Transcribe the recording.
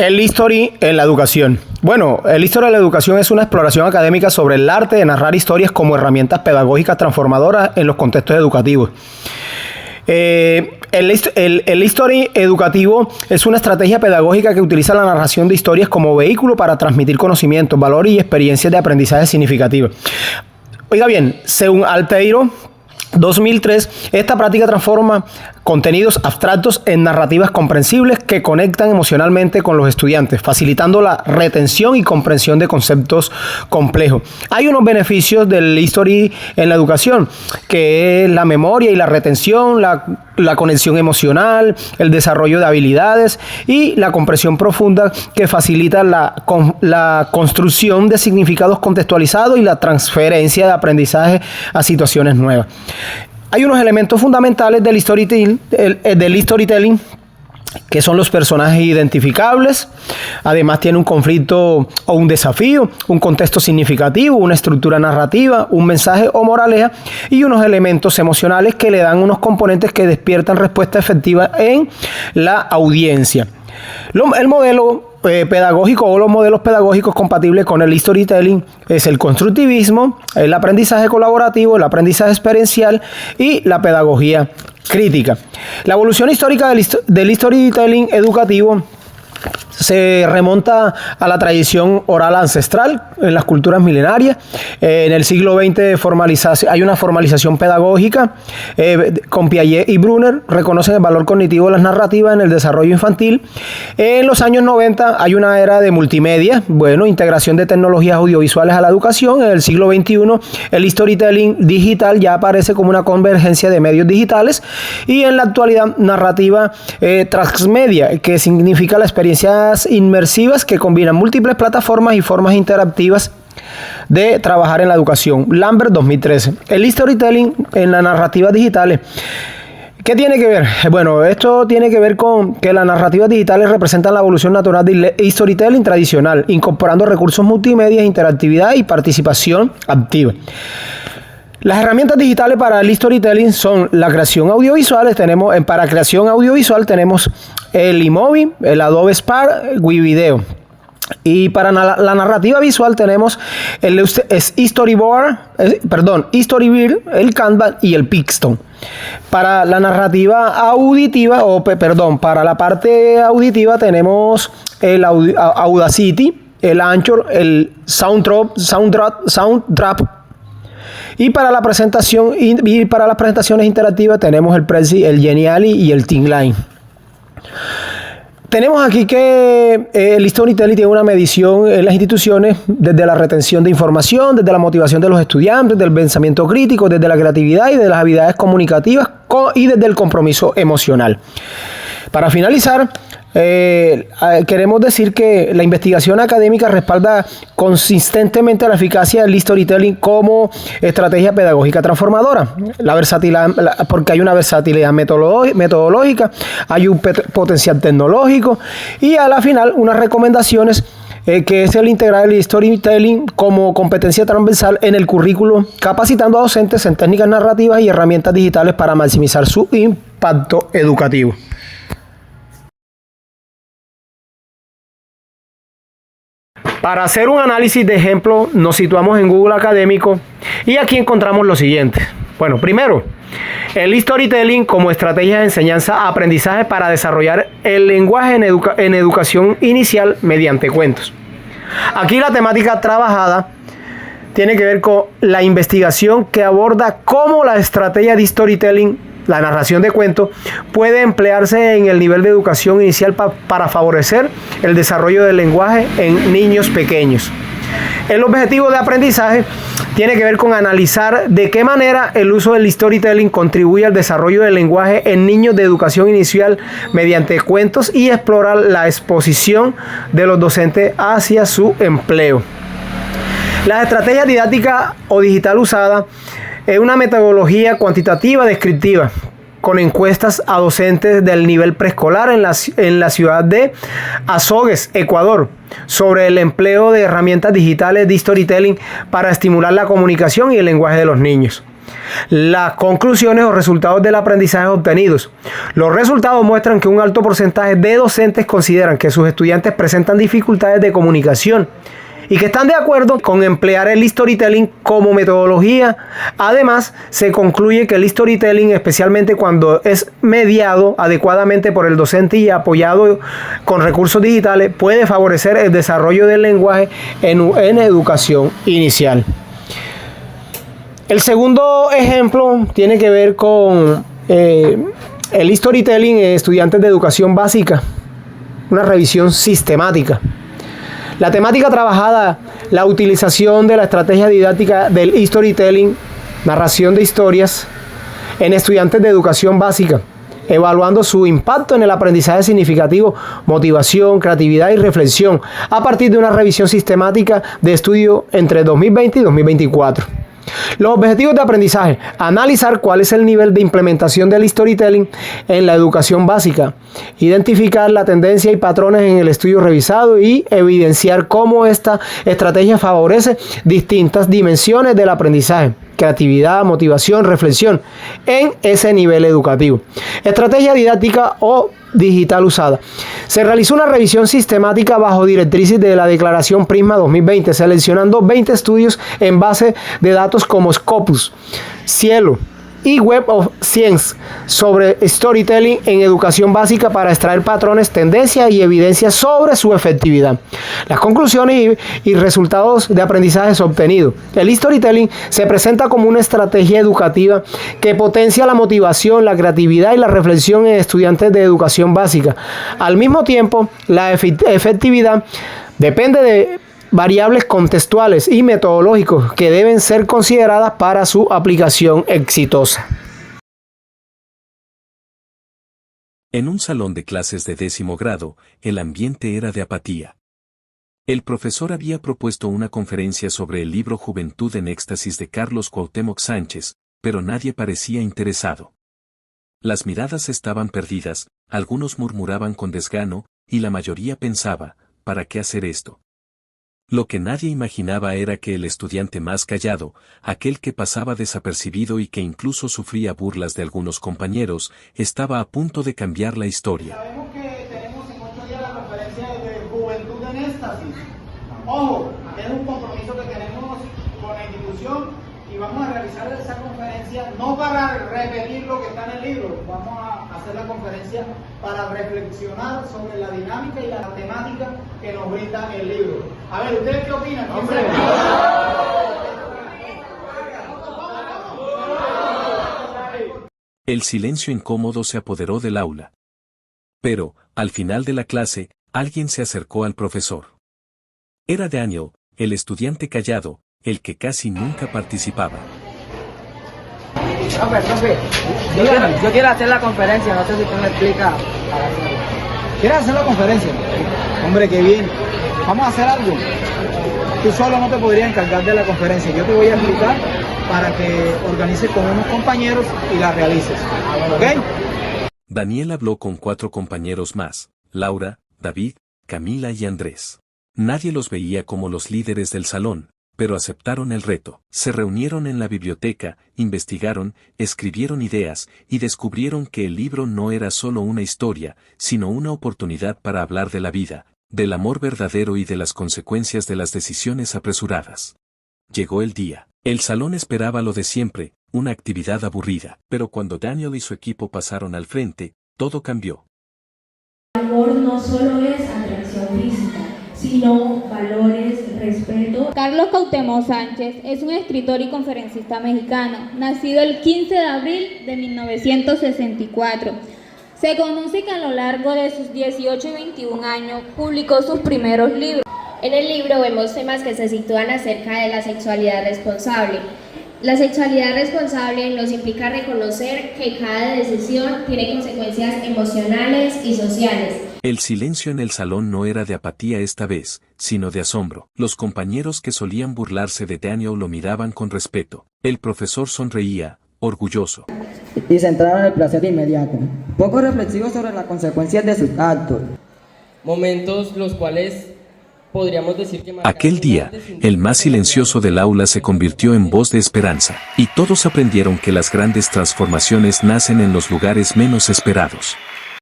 El History en la educación. Bueno, el History en la educación es una exploración académica sobre el arte de narrar historias como herramientas pedagógicas transformadoras en los contextos educativos. El History educativo es una estrategia pedagógica que utiliza la narración de historias como vehículo para transmitir conocimientos, valores y experiencias de aprendizaje significativos. Oiga bien, según Alteiro 2003, esta práctica transforma contenidos abstractos en narrativas comprensibles que conectan emocionalmente con los estudiantes, facilitando la retención y comprensión de conceptos complejos. Hay unos beneficios del History en la educación, que es la memoria y la retención, la conexión emocional, el desarrollo de habilidades y la comprensión profunda, que facilita la construcción de significados contextualizados y la transferencia de aprendizaje a situaciones nuevas. Hay unos elementos fundamentales del storytelling, que son los personajes identificables. Además tiene un conflicto o un desafío, un contexto significativo, una estructura narrativa, un mensaje o moraleja y unos elementos emocionales que le dan unos componentes que despiertan respuesta efectiva en la audiencia. El modelo pedagógico o los modelos pedagógicos compatibles con el storytelling es el constructivismo, el aprendizaje colaborativo, el aprendizaje experiencial y la pedagogía crítica. La evolución histórica del storytelling educativo se remonta a la tradición oral ancestral en las culturas milenarias. En el siglo XX hay una formalización pedagógica. Con Piaget y Brunner reconocen el valor cognitivo de las narrativas en el desarrollo infantil. En los años 90 hay una era de multimedia, integración de tecnologías audiovisuales a la educación. En el siglo XXI el storytelling digital ya aparece como una convergencia de medios digitales, y en la actualidad narrativa transmedia, que significa la experiencia inmersivas que combinan múltiples plataformas y formas interactivas de trabajar en la educación. Lambert 2013. El storytelling en las narrativas digitales. ¿Qué tiene que ver? Bueno, esto tiene que ver con que las narrativas digitales representan la evolución natural del storytelling tradicional, incorporando recursos multimedia, interactividad y participación activa. Las herramientas digitales para el storytelling son la creación audiovisual. Para creación audiovisual tenemos el iMovie, el Adobe Spark, WeVideo. Y para la narrativa visual tenemos el Storyboard, el Canva y el Pixton. Para la narrativa auditiva, para la parte auditiva tenemos el Audacity, el Anchor, el Soundtrap. Y para las presentaciones interactivas tenemos el Prezi, el Geniali y el Tingline. Tenemos aquí que el storytelling tiene una medición en las instituciones desde la retención de información, desde la motivación de los estudiantes, del pensamiento crítico, desde la creatividad y de las habilidades comunicativas y desde el compromiso emocional. Para finalizar, queremos decir que la investigación académica respalda consistentemente la eficacia del storytelling como estrategia pedagógica transformadora. La versatilidad, porque hay una versatilidad metodológica, hay un potencial tecnológico y a la final unas recomendaciones que es el integrar el storytelling como competencia transversal en el currículo, capacitando a docentes en técnicas narrativas y herramientas digitales para maximizar su impacto educativo. Para hacer un análisis de ejemplo, nos situamos en Google Académico y aquí encontramos lo siguiente. Bueno, primero, el storytelling como estrategia de enseñanza-aprendizaje para desarrollar el lenguaje en educación inicial mediante cuentos. Aquí la temática trabajada tiene que ver con la investigación que aborda cómo la estrategia de storytelling, la narración de cuentos, puede emplearse en el nivel de educación inicial para favorecer el desarrollo del lenguaje en niños pequeños. El objetivo de aprendizaje tiene que ver con analizar de qué manera el uso del storytelling contribuye al desarrollo del lenguaje en niños de educación inicial mediante cuentos y explorar la exposición de los docentes hacia su empleo. La estrategia didáctica o digital usada es una metodología cuantitativa descriptiva con encuestas a docentes del nivel preescolar en la ciudad de Azogues, Ecuador, sobre el empleo de herramientas digitales de storytelling para estimular la comunicación y el lenguaje de los niños. Las conclusiones o resultados del aprendizaje obtenidos. Los resultados muestran que un alto porcentaje de docentes consideran que sus estudiantes presentan dificultades de comunicación y que están de acuerdo con emplear el storytelling como metodología. Además, se concluye que el storytelling, especialmente cuando es mediado adecuadamente por el docente y apoyado con recursos digitales, puede favorecer el desarrollo del lenguaje en educación inicial. El segundo ejemplo tiene que ver con el storytelling en estudiantes de educación básica, una revisión sistemática. La temática trabajada, la utilización de la estrategia didáctica del storytelling, narración de historias, en estudiantes de educación básica, evaluando su impacto en el aprendizaje significativo, motivación, creatividad y reflexión, a partir de una revisión sistemática de estudio entre 2020 y 2024. Los objetivos de aprendizaje: analizar cuál es el nivel de implementación del storytelling en la educación básica, identificar la tendencia y patrones en el estudio revisado y evidenciar cómo esta estrategia favorece distintas dimensiones del aprendizaje: creatividad, motivación, reflexión en ese nivel educativo. Estrategia didáctica o digital usada. Se realizó una revisión sistemática bajo directrices de la Declaración Prisma 2020, seleccionando 20 estudios en base de datos como Scopus, Cielo y Web of Science sobre storytelling en educación básica para extraer patrones, tendencias y evidencias sobre su efectividad. Las conclusiones y resultados de aprendizajes obtenidos. El storytelling se presenta como una estrategia educativa que potencia la motivación, la creatividad y la reflexión en estudiantes de educación básica. Al mismo tiempo, la efectividad depende de variables contextuales y metodológicos que deben ser consideradas para su aplicación exitosa. En un salón de clases de 10º grado, el ambiente era de apatía. El profesor había propuesto una conferencia sobre el libro Juventud en Éxtasis de Carlos Cuauhtémoc Sánchez, pero nadie parecía interesado. Las miradas estaban perdidas, algunos murmuraban con desgano, y la mayoría pensaba: ¿para qué hacer esto? Lo que nadie imaginaba era que el estudiante más callado, aquel que pasaba desapercibido y que incluso sufría burlas de algunos compañeros, estaba a punto de cambiar la historia. Sabemos que tenemos en 8 días la conferencia de Juventud en Éxtasis. Ojo, es un compromiso que tenemos con la institución y vamos a realizar esa conferencia no para repetir lo que está en el libro, vamos a hacer la conferencia para reflexionar sobre la dinámica y la temática que nos brinda el libro. A ver, ¿ustedes qué opinan? El silencio incómodo se apoderó del aula. Pero, al final de la clase, alguien se acercó al profesor. Era Daniel, el estudiante callado, el que casi nunca participaba. Profe, yo quiero hacer la conferencia, no sé si usted me explica para hacerlo. ¿Quieres hacer la conferencia? Hombre, qué bien. Vamos a hacer algo. Tú solo no te podrías encargar de la conferencia. Yo te voy a explicar para que organices con unos compañeros y la realices. ¿Ok? Daniel habló con 4 compañeros más: Laura, David, Camila y Andrés. Nadie los veía como los líderes del salón, pero aceptaron el reto. Se reunieron en la biblioteca, investigaron, escribieron ideas y descubrieron que el libro no era solo una historia, sino una oportunidad para hablar de la vida, del amor verdadero y de las consecuencias de las decisiones apresuradas. Llegó el día. El salón esperaba lo de siempre, una actividad aburrida, pero cuando Daniel y su equipo pasaron al frente, todo cambió. El amor no solo es atracción física, sino valores, respeto. Carlos Cuauhtémoc Sánchez es un escritor y conferencista mexicano, nacido el 15 de abril de 1964. Se conoce que a lo largo de sus 18 y 21 años publicó sus primeros libros. En el libro vemos temas que se sitúan acerca de la sexualidad responsable. La sexualidad responsable nos implica reconocer que cada decisión tiene consecuencias emocionales y sociales. El silencio en el salón no era de apatía esta vez, sino de asombro. Los compañeros que solían burlarse de Daniel lo miraban con respeto. El profesor sonreía, orgulloso. Y centraron el placer inmediato, poco reflexivos sobre las consecuencias de sus actos. Momentos los cuales podríamos decir que marcaron Aquel un día, antes y un el más después silencioso del aula se convirtió en voz de esperanza, y todos aprendieron que las grandes transformaciones nacen en los lugares menos esperados.